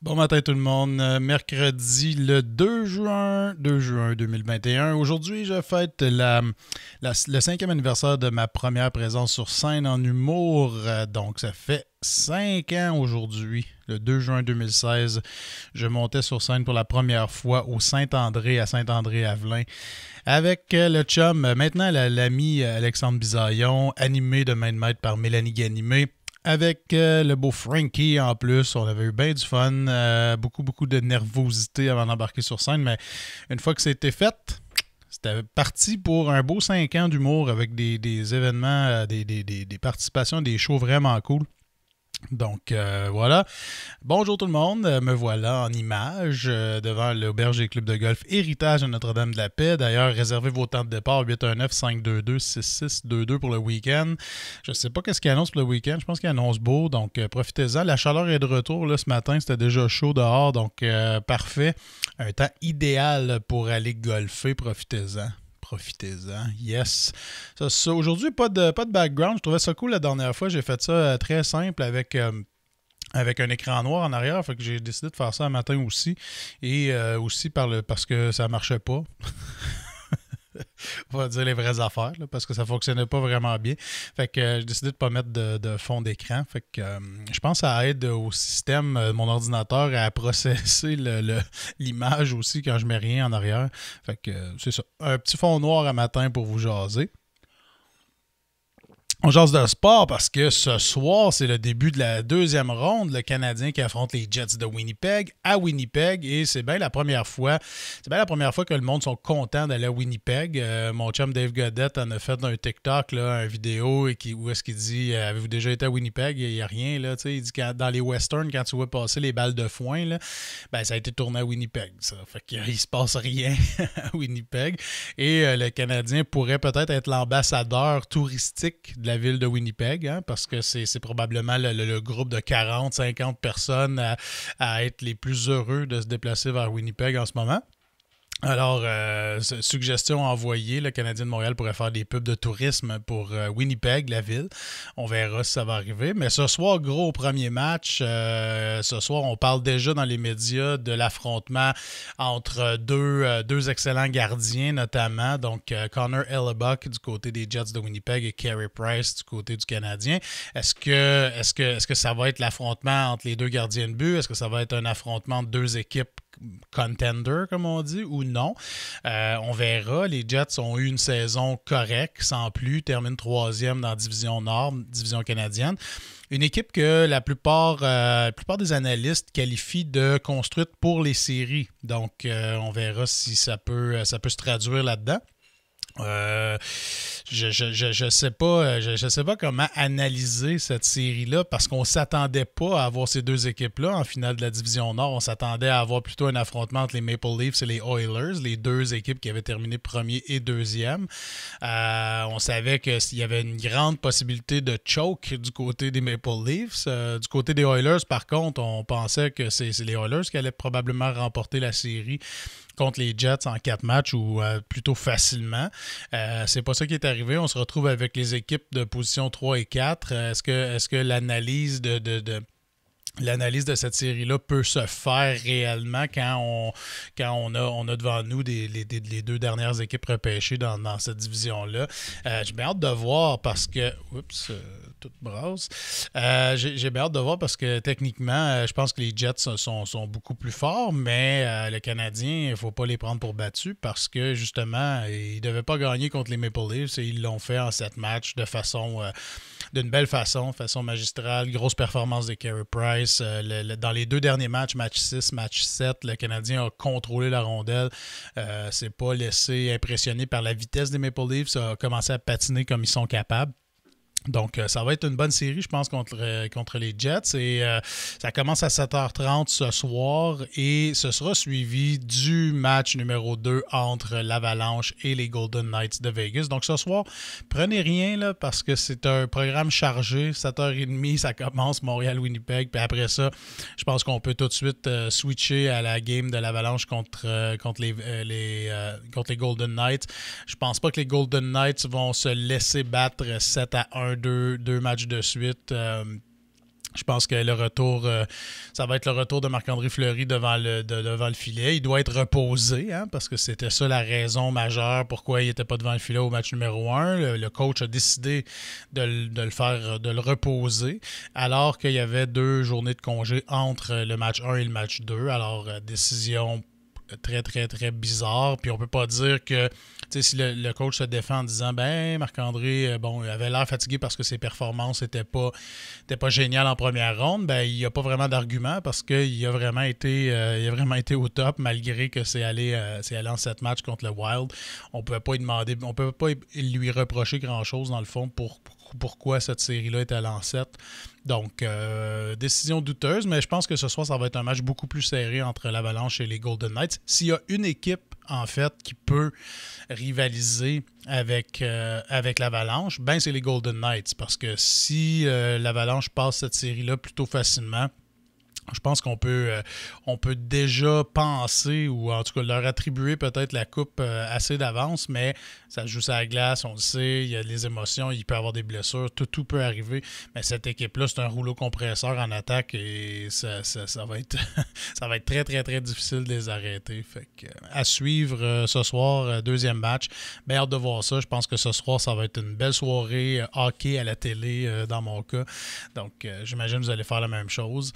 Bon matin tout le monde, mercredi le 2 juin 2021. Aujourd'hui, je fête le cinquième anniversaire de ma première présence sur scène en humour. Donc, ça fait 5 ans aujourd'hui, le 2 juin 2016. Je montais sur scène pour la première fois au Saint-André, à Saint-André-Avelin, avec le chum, maintenant l'ami Alexandre Bisaillon, animé de main de maître par Mélanie Ganimé. Avec le beau Frankie en plus, on avait eu bien du fun, beaucoup de nervosité avant d'embarquer sur scène, mais une fois que c'était fait, c'était parti pour un beau 5 ans d'humour avec des événements, des participations, des shows vraiment cool. Donc voilà. Bonjour tout le monde, me voilà en image devant l'auberge et club de golf Héritage de Notre-Dame-de-la-Paix. D'ailleurs, réservez vos temps de départ 819-522-6622 pour le week-end. Je ne sais pas qu'est-ce qu'il annonce pour le week-end, je pense qu'il annonce beau, donc profitez-en. La chaleur est de retour là, ce matin, c'était déjà chaud dehors, donc parfait. Un temps idéal pour aller golfer, profitez-en. Profitez-en. Yes. Aujourd'hui, pas de background. Je trouvais ça cool la dernière fois. J'ai fait ça très simple avec un écran noir en arrière. Fait que j'ai décidé de faire ça un matin aussi. Et aussi parce que ça marchait pas. On va dire les vraies affaires, là, parce que ça fonctionnait pas vraiment bien. Fait que j'ai décidé de pas mettre de fond d'écran. Fait que je pense que ça aide au système de mon ordinateur à processer l'image aussi quand je mets rien en arrière. Fait que c'est ça. Un petit fond noir à matin pour vous jaser. On jase de sport parce que ce soir, c'est le début de la deuxième ronde. Le Canadien qui affronte les Jets de Winnipeg à Winnipeg. Et c'est bien la première fois. C'est bien la première fois que le monde sont contents d'aller à Winnipeg. Mon chum Dave Godette en a fait un TikTok, là, une vidéo où est-ce qu'il dit avez-vous déjà été à Winnipeg? Il n'y a rien. Là, il dit que dans les westerns, quand tu vois passer les balles de foin, là, ben, ça a été tourné à Winnipeg. Ça. Fait qu'il se passe rien à Winnipeg. Et le Canadien pourrait peut-être être l'ambassadeur touristique de la ville de Winnipeg, hein, parce que c'est probablement le groupe de 40-50 personnes à être les plus heureux de se déplacer vers Winnipeg en ce moment. Alors, suggestion envoyée, le Canadien de Montréal pourrait faire des pubs de tourisme pour Winnipeg, la ville. On verra si ça va arriver. Mais ce soir, gros premier match. Ce soir, on parle déjà dans les médias de l'affrontement entre deux excellents gardiens, notamment. Donc, Connor Hellebuyck du côté des Jets de Winnipeg et Carey Price du côté du Canadien. Est-ce que ça va être l'affrontement entre les deux gardiens de but? Est-ce que ça va être un affrontement entre deux équipes contender, comme on dit, ou non? On verra. Les Jets ont eu une saison correcte, sans plus, terminent troisième dans la division Nord, division canadienne. Une équipe que la plupart des analystes qualifient de construite pour les séries. Donc, on verra si ça peut se traduire là-dedans. Je sais pas comment analyser cette série-là parce qu'on s'attendait pas à avoir ces deux équipes-là en finale de la division Nord. On s'attendait à avoir plutôt un affrontement entre les Maple Leafs et les Oilers, les deux équipes qui avaient terminé premier et deuxième. On savait qu'il y avait une grande possibilité de choke du côté des Maple Leafs. Du côté des Oilers, par contre, on pensait que c'est les Oilers qui allaient probablement remporter la série contre les Jets en 4 matchs ou plutôt facilement. C'est pas ça qui est arrivé. On se retrouve avec les équipes de position 3 et 4. Est-ce que l'analyse l'analyse de cette série-là peut se faire réellement quand on a devant nous les deux dernières équipes repêchées dans cette division-là. J'ai bien hâte de voir parce que... Oups, toute brasse. J'ai bien hâte de voir parce que techniquement, je pense que les Jets sont beaucoup plus forts, mais le Canadien, il ne faut pas les prendre pour battus parce que justement, ils ne devaient pas gagner contre les Maple Leafs et ils l'ont fait en 7 matchs d'une belle façon magistrale, grosse performance de Carey Price. Dans les deux derniers matchs, match 6, match 7, le Canadien a contrôlé la rondelle. S'est pas laissé impressionner par la vitesse des Maple Leafs, a commencé à patiner comme ils sont capables. Donc, ça va être une bonne série, je pense, contre les Jets. Et ça commence à 7h30 ce soir et ce sera suivi du match numéro 2 entre l'Avalanche et les Golden Knights de Vegas. Donc, ce soir, prenez rien là parce que c'est un programme chargé. 7h30, ça commence Montréal-Winnipeg. Puis après ça, je pense qu'on peut tout de suite switcher à la game de l'Avalanche contre les Golden Knights. Je pense pas que les Golden Knights vont se laisser battre 7-1. Deux matchs de suite. Je pense que le retour, ça va être le retour de Marc-André Fleury devant le filet. Il doit être reposé, hein, parce que c'était ça la raison majeure pourquoi il n'était pas devant le filet au match numéro 1. Le coach a décidé de le reposer, alors qu'il y avait 2 journées de congé entre le match 1 et le match 2. Alors, décision très, très, très bizarre. Puis on peut pas dire que si le coach se défend en disant Marc-André, il avait l'air fatigué parce que ses performances n'étaient pas géniales en première ronde, il n'y a pas vraiment d'argument parce qu'il a vraiment été au top malgré que c'est allé en 7 matchs contre le Wild. On pouvait pas lui reprocher grand-chose dans le fond pourquoi cette série-là est allée en 7. Donc, décision douteuse, mais je pense que ce soir, ça va être un match beaucoup plus serré entre l'Avalanche et les Golden Knights. S'il y a une équipe, en fait, qui peut rivaliser avec l'Avalanche, c'est les Golden Knights. Parce que si l'Avalanche passe cette série-là plutôt facilement, je pense qu'on peut déjà penser ou en tout cas leur attribuer peut-être la coupe assez d'avance, mais ça se joue sur la glace, on le sait, il y a des émotions, il peut y avoir des blessures, tout peut arriver. Mais cette équipe-là, c'est un rouleau compresseur en attaque et ça va être ça va être très, très, très difficile de les arrêter. Fait que, à suivre ce soir, deuxième match. Bien hâte de voir ça. Je pense que ce soir, ça va être une belle soirée hockey à la télé dans mon cas. Donc, j'imagine que vous allez faire la même chose.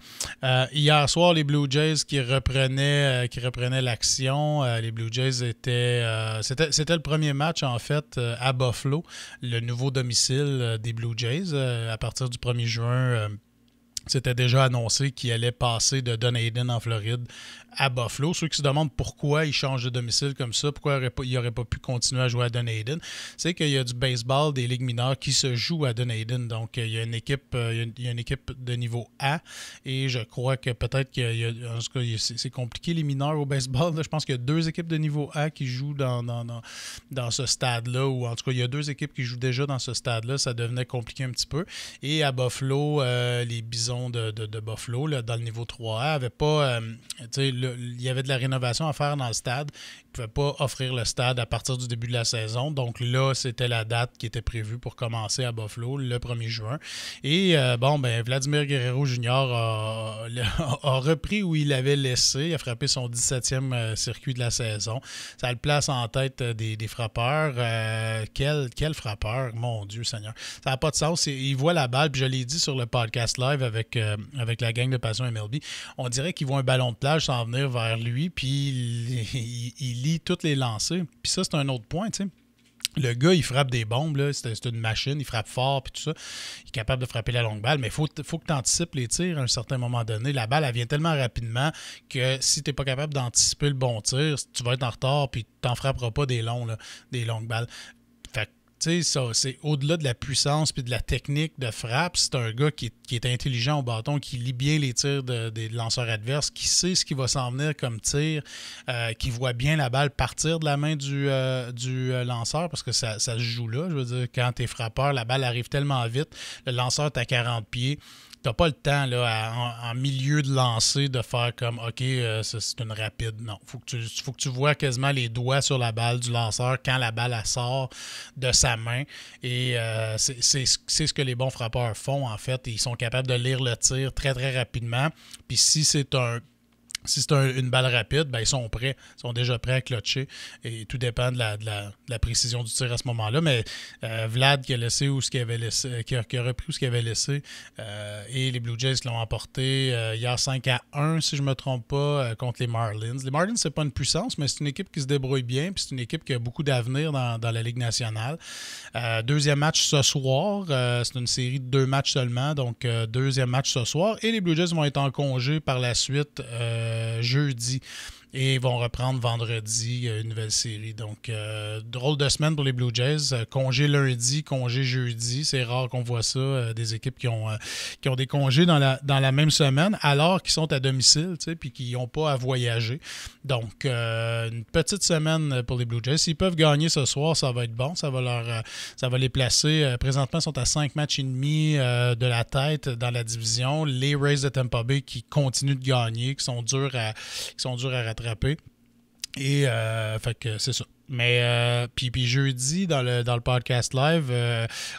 Hier soir, les Blue Jays qui reprenaient l'action. Les Blue Jays c'était le premier match, en fait, à Buffalo, le nouveau domicile des Blue Jays. À partir du 1er juin, c'était déjà annoncé qu'il allait passer de Dunedin en Floride à Buffalo. Ceux qui se demandent pourquoi il change de domicile comme ça, pourquoi il n'aurait pas pu continuer à jouer à Dunedin, c'est qu'il y a du baseball des ligues mineures qui se joue à Dunedin. Donc, il y a une équipe de niveau A et je crois que peut-être en tout cas, c'est compliqué les mineurs au baseball. Là. Je pense qu'il y a 2 équipes de niveau A qui jouent dans ce stade-là, ou en tout cas, il y a 2 équipes qui jouent déjà dans ce stade-là. Ça devenait compliqué un petit peu. Et à Buffalo, les Bisons de Buffalo, là, dans le niveau 3A, n'avaient pas... il y avait de la rénovation à faire dans le stade. Ils ne pouvaient pas offrir le stade à partir du début de la saison. Donc là, c'était la date qui était prévue pour commencer à Buffalo, le 1er juin. Et Vladimir Guerrero Jr. a repris où il avait laissé. Il a frappé son 17e circuit de la saison. Ça le place en tête des frappeurs. Quel frappeur, mon Dieu Seigneur. Ça n'a pas de sens. Il voit la balle, puis je l'ai dit sur le podcast live avec la gang de Passion MLB. On dirait qu'il voit un ballon de plage s'en venir vers lui, puis il lit toutes les lancers. Puis ça, c'est un autre point, tu sais. Le gars, il frappe des bombes, là. C'est une machine, il frappe fort, puis tout ça. Il est capable de frapper la longue balle, mais il faut que tu anticipes les tirs à un certain moment donné. La balle, elle vient tellement rapidement que si tu n'es pas capable d'anticiper le bon tir, tu vas être en retard, puis tu n'en frapperas pas des longues balles. Fait tu sais, ça, c'est au-delà de la puissance puis de la technique de frappe. C'est un gars qui est intelligent au bâton, qui lit bien les tirs des lanceurs adverses, qui sait ce qui va s'en venir comme tir, qui voit bien la balle partir de la main du lanceur, parce que ça se joue là. Je veux dire, quand tu es frappeur, la balle arrive tellement vite, le lanceur est à 40 pieds. Tu n'as pas le temps là, en milieu de lancer de faire comme OK, c'est une rapide. Non, faut que tu vois quasiment les doigts sur la balle du lanceur quand la balle elle sort de sa main. Et c'est ce que les bons frappeurs font, en fait. Ils sont capables de lire le tir très, très rapidement. Puis si c'est une balle rapide, ils sont prêts. Ils sont déjà prêts à clutcher. Et tout dépend de la précision du tir à ce moment-là. Mais Vlad qui a laissé où ce qu'il avait laissé, qui a repris où ce qu'il avait laissé, et les Blue Jays qui l'ont emporté hier 5-1, si je ne me trompe pas, contre les Marlins. Les Marlins, c'est pas une puissance, mais c'est une équipe qui se débrouille bien. Puis c'est une équipe qui a beaucoup d'avenir dans la Ligue nationale. Deuxième match ce soir. C'est une série de 2 matchs seulement. Donc, deuxième match ce soir. Et les Blue Jays vont être en congé par la suite jeudi. Et ils vont reprendre vendredi une nouvelle série. Donc, drôle de semaine pour les Blue Jays. Congé lundi, congé jeudi. C'est rare qu'on voit ça, des équipes qui ont des congés dans la même semaine, alors qu'ils sont à domicile, puis qu'ils n'ont pas à voyager. Donc, une petite semaine pour les Blue Jays. S'ils peuvent gagner ce soir, ça va être bon. Ça va les placer. Présentement, ils sont à 5 matchs et demi de la tête dans la division. Les Rays de Tampa Bay qui continuent de gagner, qui sont durs à rattraper. Et fait que c'est ça. Mais puis jeudi, dans le podcast live,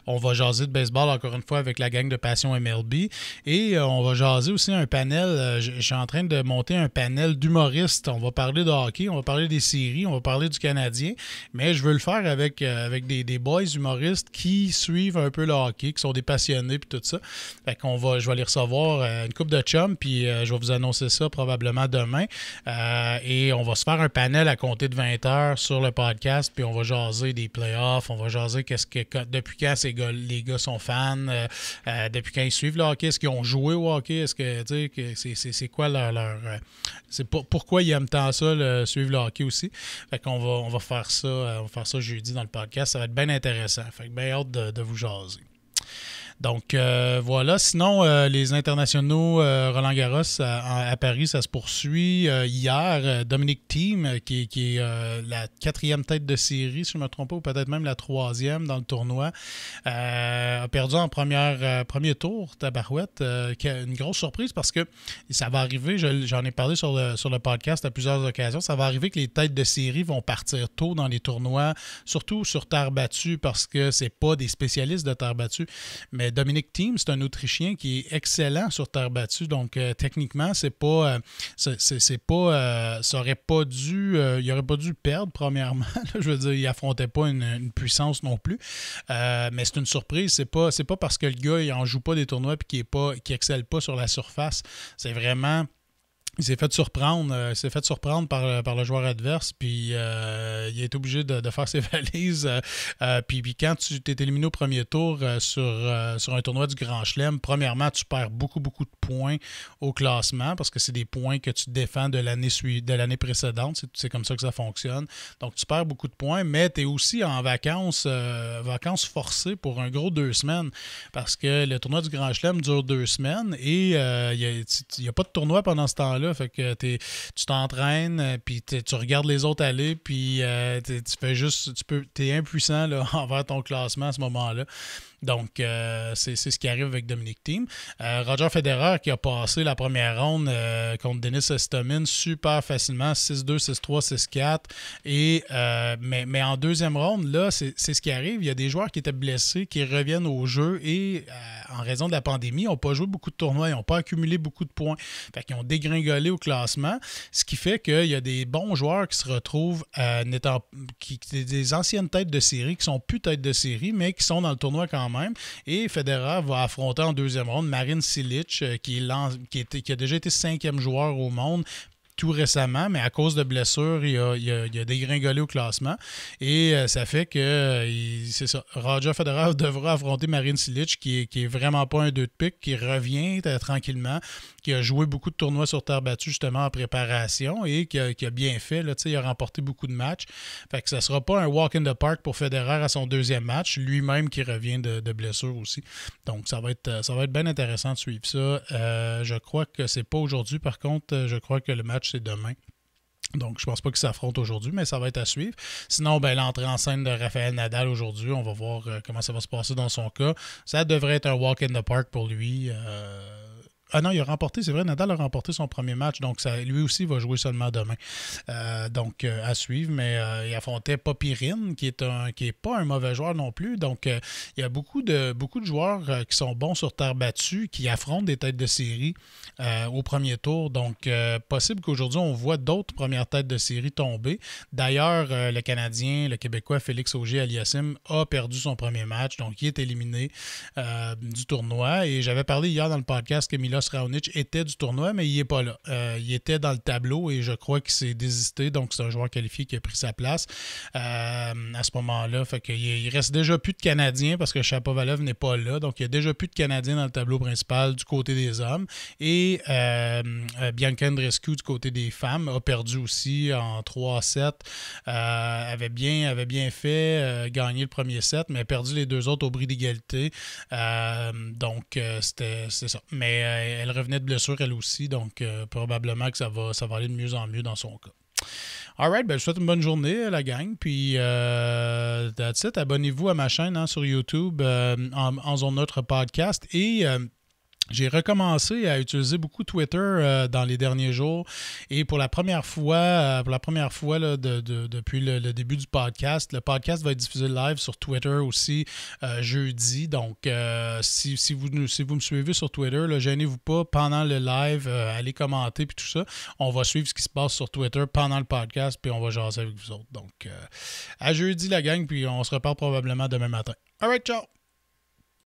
on va jaser de baseball encore une fois avec la gang de Passion MLB. Et on va jaser aussi un panel. Je suis en train de monter un panel d'humoristes. On va parler de hockey, on va parler des séries, on va parler du Canadien. Mais je veux le faire avec des boys humoristes qui suivent un peu le hockey, qui sont des passionnés puis tout ça. Fait qu'on je vais les recevoir une couple de chums, puis je vais vous annoncer ça probablement demain. Et on va se faire un panel à compter de 20 heures sur le podcast, puis on va jaser des playoffs, on va jaser depuis quand les gars sont fans, depuis quand ils suivent le hockey, est-ce qu'ils ont joué au hockey, est-ce que, tu sais, c'est quoi pourquoi ils aiment tant ça, suivre le hockey aussi. Fait qu'on on va faire ça jeudi dans le podcast, ça va être bien intéressant. Fait que bien hâte de vous jaser. Donc, voilà. Sinon, les internationaux Roland Garros à Paris, ça se poursuit. Hier, Dominic Thiem, qui est la 4e tête de série, si je ne me trompe pas, ou peut-être même la 3e dans le tournoi, a perdu en premier tour, tabarouette. Une grosse surprise parce que ça va arriver, j'en ai parlé sur le podcast à plusieurs occasions, ça va arriver que les têtes de série vont partir tôt dans les tournois, surtout sur terre battue, parce que c'est pas des spécialistes de terre battue, mais Dominic Thiem, c'est un Autrichien qui est excellent sur terre battue, donc techniquement, ça aurait pas dû, il aurait pas dû perdre premièrement. Je veux dire, il affrontait pas une puissance non plus, mais c'est une surprise. C'est pas parce que le gars il en joue pas des tournois et qu'il excelle pas sur la surface. C'est vraiment. Il s'est fait surprendre par le joueur adverse, puis il a été obligé de faire ses valises. Puis quand tu t'es éliminé au premier tour sur un tournoi du Grand Chelem, premièrement, tu perds beaucoup, beaucoup de points au classement parce que c'est des points que tu défends de l'année précédente. C'est comme ça que ça fonctionne. Donc, tu perds beaucoup de points, mais tu es aussi en vacances forcées pour un gros 2 semaines parce que le tournoi du Grand Chelem dure 2 semaines et il n'y a pas de tournoi pendant ce temps-là. Fait que tu t'entraînes, puis tu regardes les autres aller, puis tu fais juste, t'es impuissant là, envers ton classement à ce moment-là. Donc, c'est ce qui arrive avec Dominic Thiem. Roger Federer qui a passé la première ronde contre Denis Istomin super facilement, 6-2, 6-3, 6-4. Mais en deuxième ronde, là, c'est ce qui arrive. Il y a des joueurs qui étaient blessés, qui reviennent au jeu et en raison de la pandémie, n'ont pas joué beaucoup de tournois, ils n'ont pas accumulé beaucoup de points. Fait qu'ils ont dégringolé au classement, ce qui fait qu'il y a des bons joueurs qui se retrouvent des anciennes têtes de série, qui sont plus têtes de série, mais qui sont dans le tournoi quand même. Et Federer va affronter en deuxième ronde Marin Cilic, qui a déjà été 5e joueur au monde tout récemment, mais à cause de blessures, il a dégringolé au classement. Et ça fait que, c'est ça, Roger Federer devra affronter Marin Cilic, qui est vraiment pas un 2 de pique, qui revient tranquillement, qui a joué beaucoup de tournois sur terre battue justement en préparation et qui a bien fait. Là, il a remporté beaucoup de matchs. Fait que ça sera pas un walk in the park pour Federer à son deuxième match, lui-même qui revient de blessure aussi. Donc, ça va être bien intéressant de suivre ça. Je crois que c'est pas aujourd'hui, par contre, je crois que le match c'est demain. Donc, je pense pas qu'ils s'affrontent aujourd'hui, mais ça va être à suivre. Sinon, l'entrée en scène de Rafael Nadal aujourd'hui, on va voir comment ça va se passer dans son cas. Ça devrait être un walk in the park pour lui. Ah non, il a remporté, c'est vrai, Nadal a remporté son premier match, donc lui aussi va jouer seulement demain. Donc, à suivre, mais il affrontait Popirine, qui est pas un mauvais joueur non plus. Donc, il y a beaucoup de joueurs qui sont bons sur terre battue, qui affrontent des têtes de série au premier tour. Donc, possible qu'aujourd'hui, on voit d'autres premières têtes de série tomber. D'ailleurs, le Canadien, le Québécois Félix Auger-Aliassime a perdu son premier match, donc il est éliminé du tournoi. Et j'avais parlé hier dans le podcast que Milos Raonic était du tournoi, mais il n'est pas là. Il était dans le tableau et je crois qu'il s'est désisté, donc c'est un joueur qualifié qui a pris sa place à ce moment-là. Fait qu'il reste déjà plus de Canadiens parce que Shapovalov n'est pas là, donc il n'y a déjà plus de Canadiens dans le tableau principal du côté des hommes. Et Bianca Andreescu du côté des femmes a perdu aussi en 3-7. Avait bien fait gagner le premier set, mais a perdu les deux autres au bris d'égalité. Donc, c'est ça. Mais elle revenait de blessure elle aussi, donc probablement que ça va aller de mieux en mieux dans son cas. Alright, je vous souhaite une bonne journée, la gang. Puis, that's it. Abonnez-vous à ma chaîne sur YouTube, en zone neutre podcast. Et J'ai recommencé à utiliser beaucoup Twitter dans les derniers jours et pour la première fois là, depuis le début du podcast, le podcast va être diffusé live sur Twitter aussi jeudi. Donc, si vous me suivez sur Twitter, là, gênez-vous pas pendant le live, allez commenter puis tout ça. On va suivre ce qui se passe sur Twitter pendant le podcast puis on va jaser avec vous autres. Donc, à jeudi la gang puis on se reparle probablement demain matin. All right, ciao!